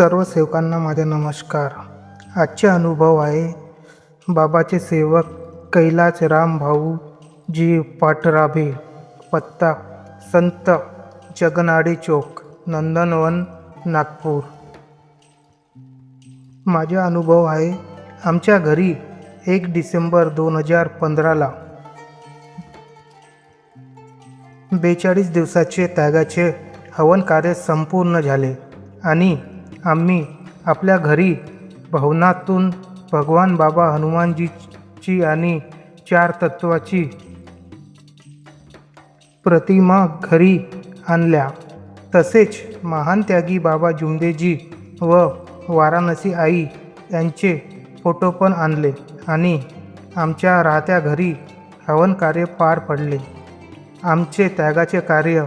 सर्व सेवकांना माझा नमस्कार. आजचे अनुभव आहे बाबाचे सेवक कैलास राम भाऊ जी पाठराबे, पत्ता संत जगनाडे चौक, नंदनवन, नागपूर. माझा अनुभव आहे आमच्या घरी 1 डिसेंबर 2015ला 42 दिवसाचे त्यागाचे हवन कार्य संपूर्ण झाले आणि आम्ही आपल्या घरी भवनातून भगवान बाबा हनुमानजीची आणि 4 तत्वाची प्रतिमा घरी आणल्या. तसेच महान त्यागी बाबा जुमदेजी व वाराणसी आई यांचे फोटो पण आणले आणि आमच्या राहत्या घरी हवन कार्य पार पडले. आमचे त्यागाचे कार्य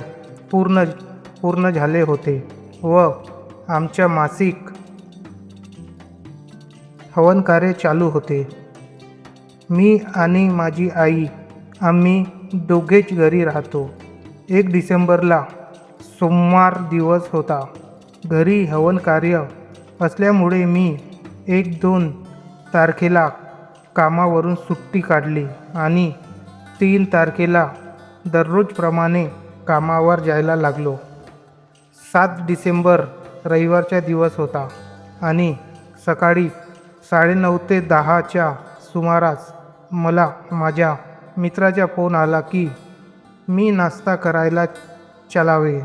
पूर्ण झाले होते व आमच्या मासिक हवन कार्य चालू होते. मी आणि माझी आई आम्ही दोघेच घरी राहतो. 1 डिसेंबरला सोमवार दिवस होता. घरी हवन कार्य असल्यामुळे मी 1-2 तारखेला कामावरून सुट्टी काढली आणि 3 तारखेला दररोजप्रमाणे कामावर जायला लागलो. 7 डिसेंबर रविवारचा दिवस होता आणि सकाळी 9:30 ते 10च्या सुमारास मला माझ्या मित्राचा फोन आला की मी नाश्ता करायला चलावे.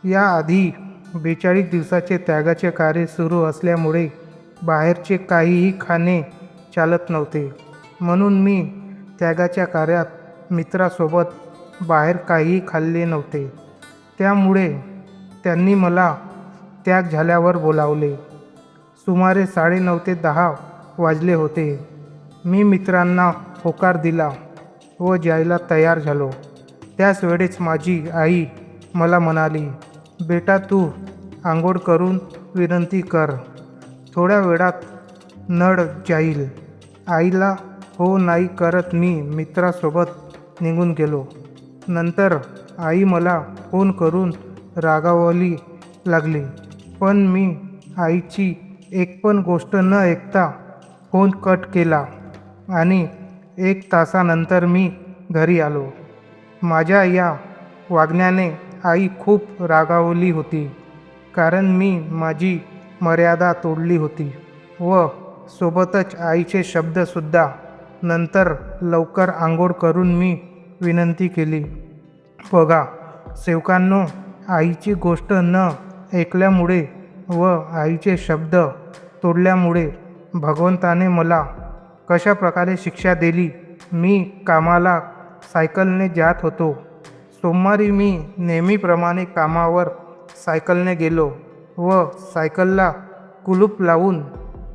याआधी 42 दिवसाचे त्यागाचे कार्य सुरू असल्यामुळे बाहेरचे काहीही खाणे चालत नव्हते. म्हणून मी त्यागाच्या कार्यात मित्रासोबत बाहेर काहीही खाल्ले नव्हते. त्यामुळे त्यांनी मला त्याग झाल्यावर बोलावले. सुमारे 9:30 ते 10 वाजले होते. मी मित्रांना होकार दिला व जायला तयार झालो. त्याच वेळेस माझी आई मला म्हणाली, बेटा तू आंघोळ करून विनंती कर, थोड्या वेळात नळ जाईल. आईला हो नाही करत मी मित्रासोबत निघून गेलो. नंतर आई मला फोन करून रागावली लागली, पण मी आईची एक पण गोष्ट न ऐकता फोन कट केला आणि 1 तासानंतर मी घरी आलो. माझ्या या वागण्याने आई खूप रागावली होती, कारण मी माझी मर्यादा तोडली होती व सोबतच आईचे शब्दसुद्धा. नंतर लवकर आंघोळ करून मी विनंती केली. बघा सेवकांनो, आईची गोष्ट न ऐकल्यामुळे व आईचे शब्द तोडल्यामुळे भगवंताने मला कशा प्रकारे शिक्षा दिली. मी कामाला सायकलने जात होतो. सोमवारी मी नेहमीप्रमाणे कामावर सायकलने गेलो व सायकलला कुलूप लावून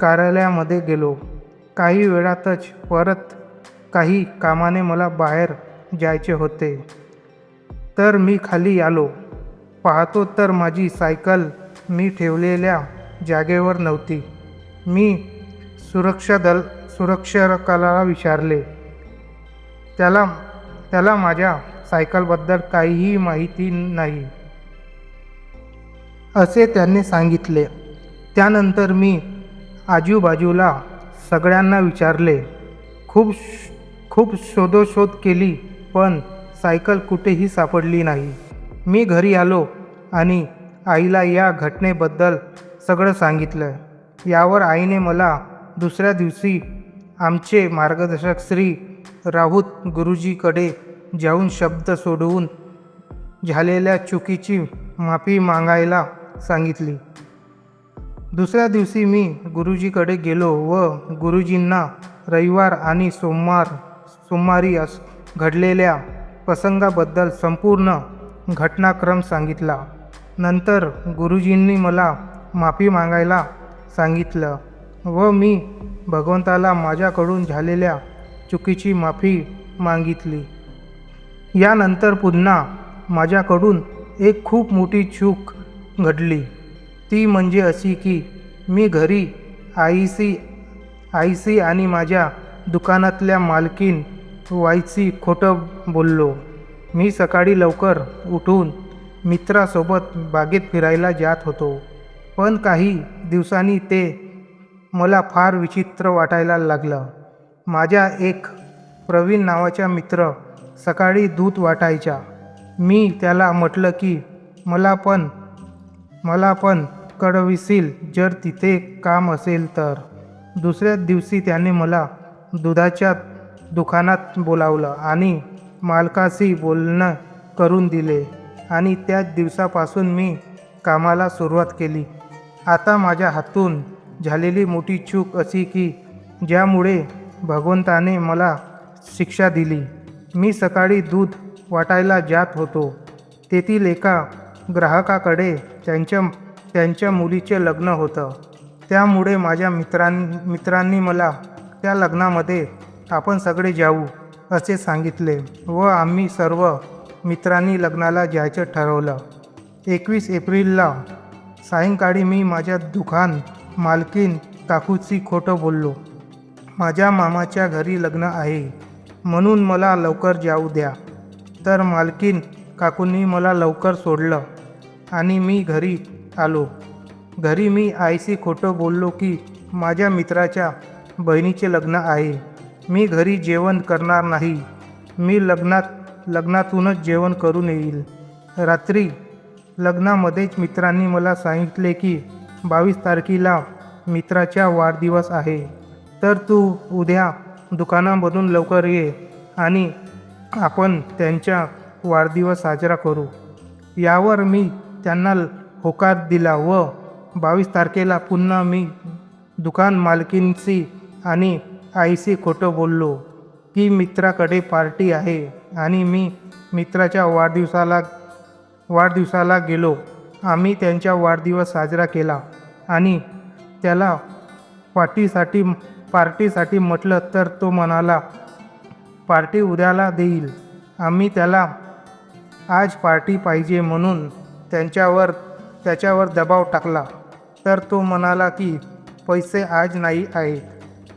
कार्यालयामध्ये गेलो. काही वेळातच परत काही कामाने मला बाहेर जायचे होते, तर मी खाली आलो. पाहतो तर माझी सायकल मी ठेवलेल्या जागेवर नव्हती. मी सुरक्षकाला विचारले. त्याला माझ्या सायकलबद्दल काहीही माहिती नाही असे त्यांनी सांगितले. त्यानंतर मी आजूबाजूला सगळ्यांना विचारले. खूप शोधाशोध केली, पण सायकल कुठेही सापडली नाही. मी घरी आलो आणि आईला या घटनेबद्दल सगळं सांगितलं. यावर आईने मला दुसऱ्या दिवशी आमचे मार्गदर्शक श्री राऊत गुरुजीकडे जाऊन शब्द सोडवून झालेल्या चुकीची माफी मागायला सांगितली. दुसऱ्या दिवशी मी गुरुजीकडे गेलो व गुरुजींना रविवार आणि सोमवारी घडलेल्या प्रसंगाबद्दल संपूर्ण घटनाक्रम सांगितला. नंतर गुरुजींनी मला माफी मागायला सांगितलं व मी भगवंताला माझ्याकडून झालेल्या चुकीची माफी मागितली. यानंतर पुन्हा माझ्याकडून एक खूप मोठी चूक घडली. ती म्हणजे अशी की मी घरी आईशी आणि माझ्या दुकानातल्या मालकीन वाईची खोटं बोललो. मी सकाळी लवकर उठून मित्रासोबत बागेत फिरायला जात होतो. पण काही दिवसांनी ते मला फार विचित्र वाटायला लागलं. माझ्या एक प्रवीण नावाचा मित्र सकाळी दूध वाटायचा. मी त्याला म्हटलं की मला पण कळविशील जर तिथे काम असेल तर. दुसऱ्याच दिवशी त्याने मला दुधाच्या दुकानात बोलावलं आणि मालकाशी बोलणं करून दिले आणि त्याच दिवसापासून मी कामाला सुरुवात केली. आता माझ्या हातून झालेली मोठी चूक अशी की ज्यामुळे भगवंताने मला शिक्षा दिली. मी सकाळी दूध वाटायला जात होतो. तेथील एका ग्राहकाकडे त्यांच्या मुलीचे लग्न होतं. त्यामुळे माझ्या मित्रांनी मला त्या लग्नामध्ये आपण सगळे जाऊ असे सांगितले व आम्ही सर्व मित्रांनी लग्नाला जायचं ठरवलं. 21 एप्रिलला सायंकाळी मी माझ्या दुकान मालकीन काकूची खोटं बोललो. माझ्या मामाच्या घरी लग्न आहे म्हणून मला लवकर जाऊ द्या. तर मालकीन काकूंनी मला लवकर सोडलं आणि मी घरी आलो. घरी मी आईशी खोटं बोललो की माझ्या मित्राच्या बहिणीचे लग्न आहे. मी घरी जेवण करणार नाही. मी लग्नातूनच जेवण करून येईल. रात्री लग्नामध्येच मित्रांनी मला सांगितले की 22 तारखेला मित्राचा वाढदिवस आहे, तर तू उद्या दुकानामधून लवकर ये आणि आपण त्यांचा वाढदिवस साजरा करू. यावर मी त्यांना होकार दिला व 22 तारखेला पुन्हा मी दुकान मालकींशी आणि आईशी खोटं बोललो की मित्राकडे पार्टी आहे आणि मी मित्राच्या वाढदिवसाला गेलो. आम्ही त्यांचा वाढदिवस साजरा केला आणि त्याला पार्टीसाठी म्हटलं तर तो म्हणाला पार्टी उद्याला देईल. आम्ही त्याला आज पार्टी पाहिजे म्हणून त्याच्यावर दबाव टाकला तर तो म्हणाला की पैसे आज नाही आहेत,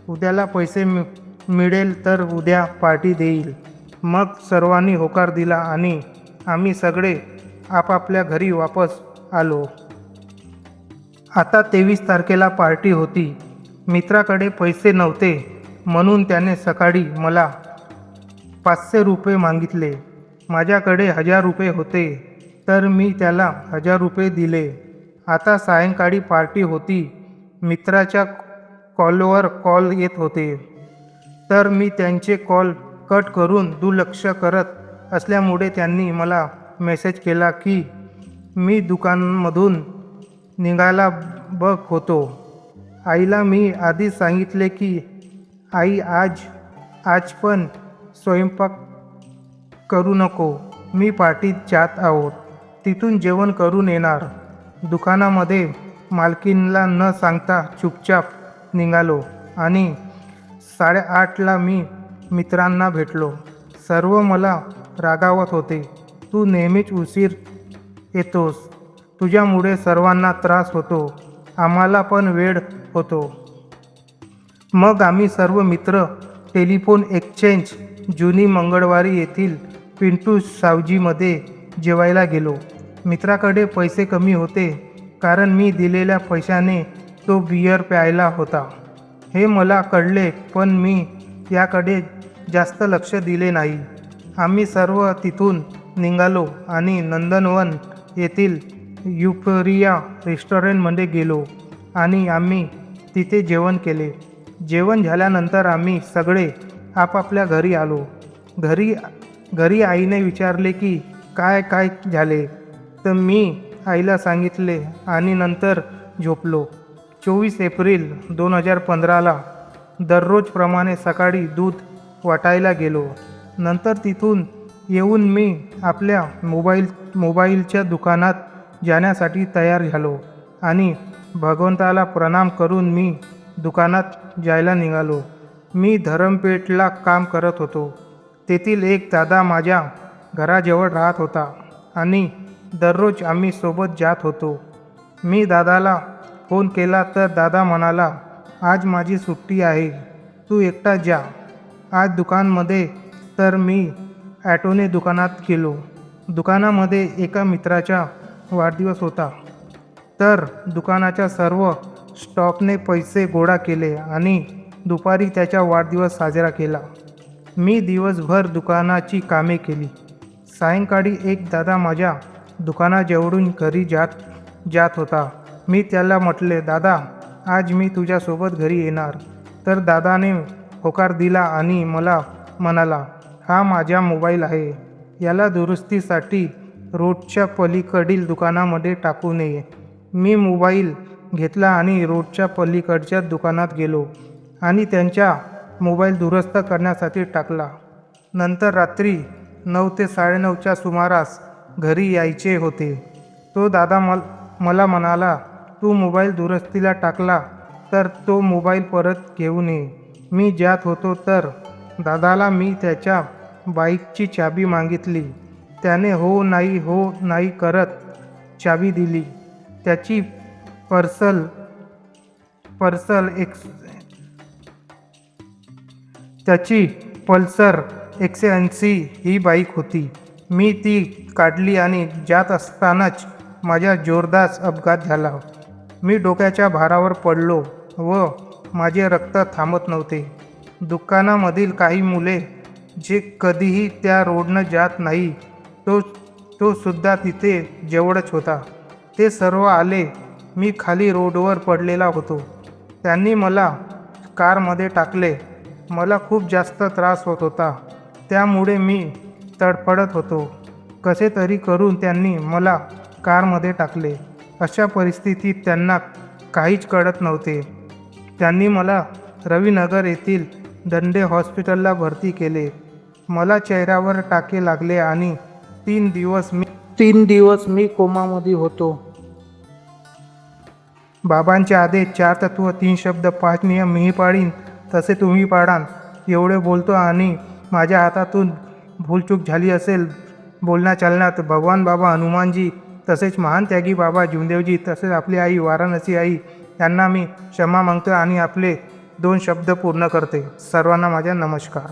उद्याला पैसे मिळेल तर उद्या पार्टी देईल. मग सर्वांनी होकार दिला आणि आम्ही सगळे आपापल्या घरी वापस आलो. आता 23 तारखेला पार्टी होती. मित्राकडे पैसे नव्हते म्हणून त्याने सकाळी मला 500 रुपये मागितले. माझ्याकडे 1000 रुपये होते तर मी त्याला 1000 रुपये दिले. आता सायंकाळी पार्टी होती. मित्राच्या कॉलवर कॉल येत होते तर मी त्यांचे कॉल कट करून दुर्लक्ष करत असल्यामुळे त्यांनी मला मेसेज केला की मी दुकानामधून निघायला बघ होतो. आईला मी आधीच सांगितले की आई आज पण स्वयंपाक करू नको, मी पार्टीत जात आहोत, तिथून जेवण करून येणार. दुकानामध्ये मालकीनला न सांगता चुपचाप निघालो आणि 8:30ला मी मित्रांना भेटलो. सर्व मला रागावत होते. तू नेहमीच उशीर येतोस, तुझ्यामुळे सर्वांना त्रास होतो, आम्हाला पण वेळ होतो. मग आम्ही सर्व मित्र टेलिफोन एक्सचेंज जुनी मंगळवारी येथील पिंटू सावजीमध्ये जेवायला गेलो. मित्राकडे पैसे कमी होते कारण मी दिलेल्या पैशाने तो बियर प्यायला होता हे मला कळले, पण मी याकडे जास्त लक्ष दिले नाही. आम्ही सर्व तिथून निघालो आणि नंदनवन येथील युफोरिया रेस्टॉरंटमध्ये गेलो आणि आम्ही तिथे जेवण केले. जेवण झाल्यानंतर आम्ही सगळे आपापल्या घरी आलो. घरी आईने विचारले की काय झाले, तर मी आईला सांगितले आणि नंतर झोपलो. 24 एप्रिल 2015ला दररोजप्रमाणे सकाळी दूध वाटायला गेलो. नंतर तिथून येऊन मी आपल्या मोबाईलच्या दुकानात जाण्यासाठी तयार झालो आणि भगवंताला प्रणाम करून मी दुकानात जायला निघालो. मी धरमपेठला काम करत होतो. तेथील एक दादा माझ्या घराजवळ राहत होता आणि दररोज आम्ही सोबत जात होतो. मी दादाला फोन केला तर दादा म्हणाला, आज माझी सुट्टी आहे, तू एकटा जा आज दुकानमध्ये. तर मी ॲटोने दुकानात गेलो. दुकानामध्ये एका मित्राचा वाढदिवस होता. तर दुकानाच्या सर्व स्टॉफने पैसे गोळा केले आणि दुपारी त्याचा वाढदिवस साजरा केला. मी दिवसभर दुकानाची कामे केली. सायंकाळी एक दादा माझ्या दुकानाजवळून घरी जात होता. मी त्याला म्हटले, दादा, आज मी तुझ्यासोबत घरी येणार. तर दादाने होकार दिला आणि मला म्हणाला, हा माझा मोबाईल आहे, याला दुरुस्तीसाठी रोडच्या पलीकडील दुकानामध्ये टाकू नये. मी मोबाईल घेतला आणि रोडच्या पलीकडच्या दुकानात गेलो आणि त्यांचा मोबाईल दुरुस्त करण्यासाठी टाकला. नंतर रात्री 9 ते 9:30च्या सुमारास घरी यायचे होते. तो दादा मला म्हणाला, तू मोबाईल दुरुस्तीला टाकला तर तो मोबाईल परत घेऊन ये. मी जात होतो तर दादाला मी त्याच्या बाईकची चाबी मागितली. त्याने हो नाही करत चाबी दिली. त्याची पल्सर 180 ही बाईक होती. मी ती काढली आणि जात असतानाच माझा जोरदार अपघात झाला. मी डोक्याच्या भारावर पडलो व माझे रक्त थांबत नव्हते. दुकानामधील काही मुले जे कधीही त्या रोडनं जात नाही, तो सुद्धा तिथे जवळच होता. ते सर्व आले. मी खाली रोडवर पडलेला होतो. त्यांनी मला कारमध्ये टाकले. मला खूप जास्त त्रास होत होता, त्यामुळे मी तडफडत होतो. कसे तरी करून त्यांनी मला कारमध्ये टाकले. अशा परिस्थितीत त्यांना काहीच कळत नव्हते. त्यांनी मला रविनगर येथील दंडे हॉस्पिटलला भरती केले. मला चेहऱ्यावर टाके लागले आणि 3 दिवस मी कोमामध्ये होतो. बाबांचे आदेश 4 तत्व 3 शब्द 5 नियम मीही पाळीन तसे तुम्ही पाळाल एवढे बोलतो आणि माझ्या हातातून भूलचूक झाली असेल बोलण्या चालण्यात, भगवान बाबा हनुमानजी तसेच महान त्यागी बाबा जुमदेवजी तसेच आपली आई वाराणसी आई यांना मी क्षमा मागतो आणि आपले 2 शब्द पूर्ण करते. सर्वांना माझा नमस्कार.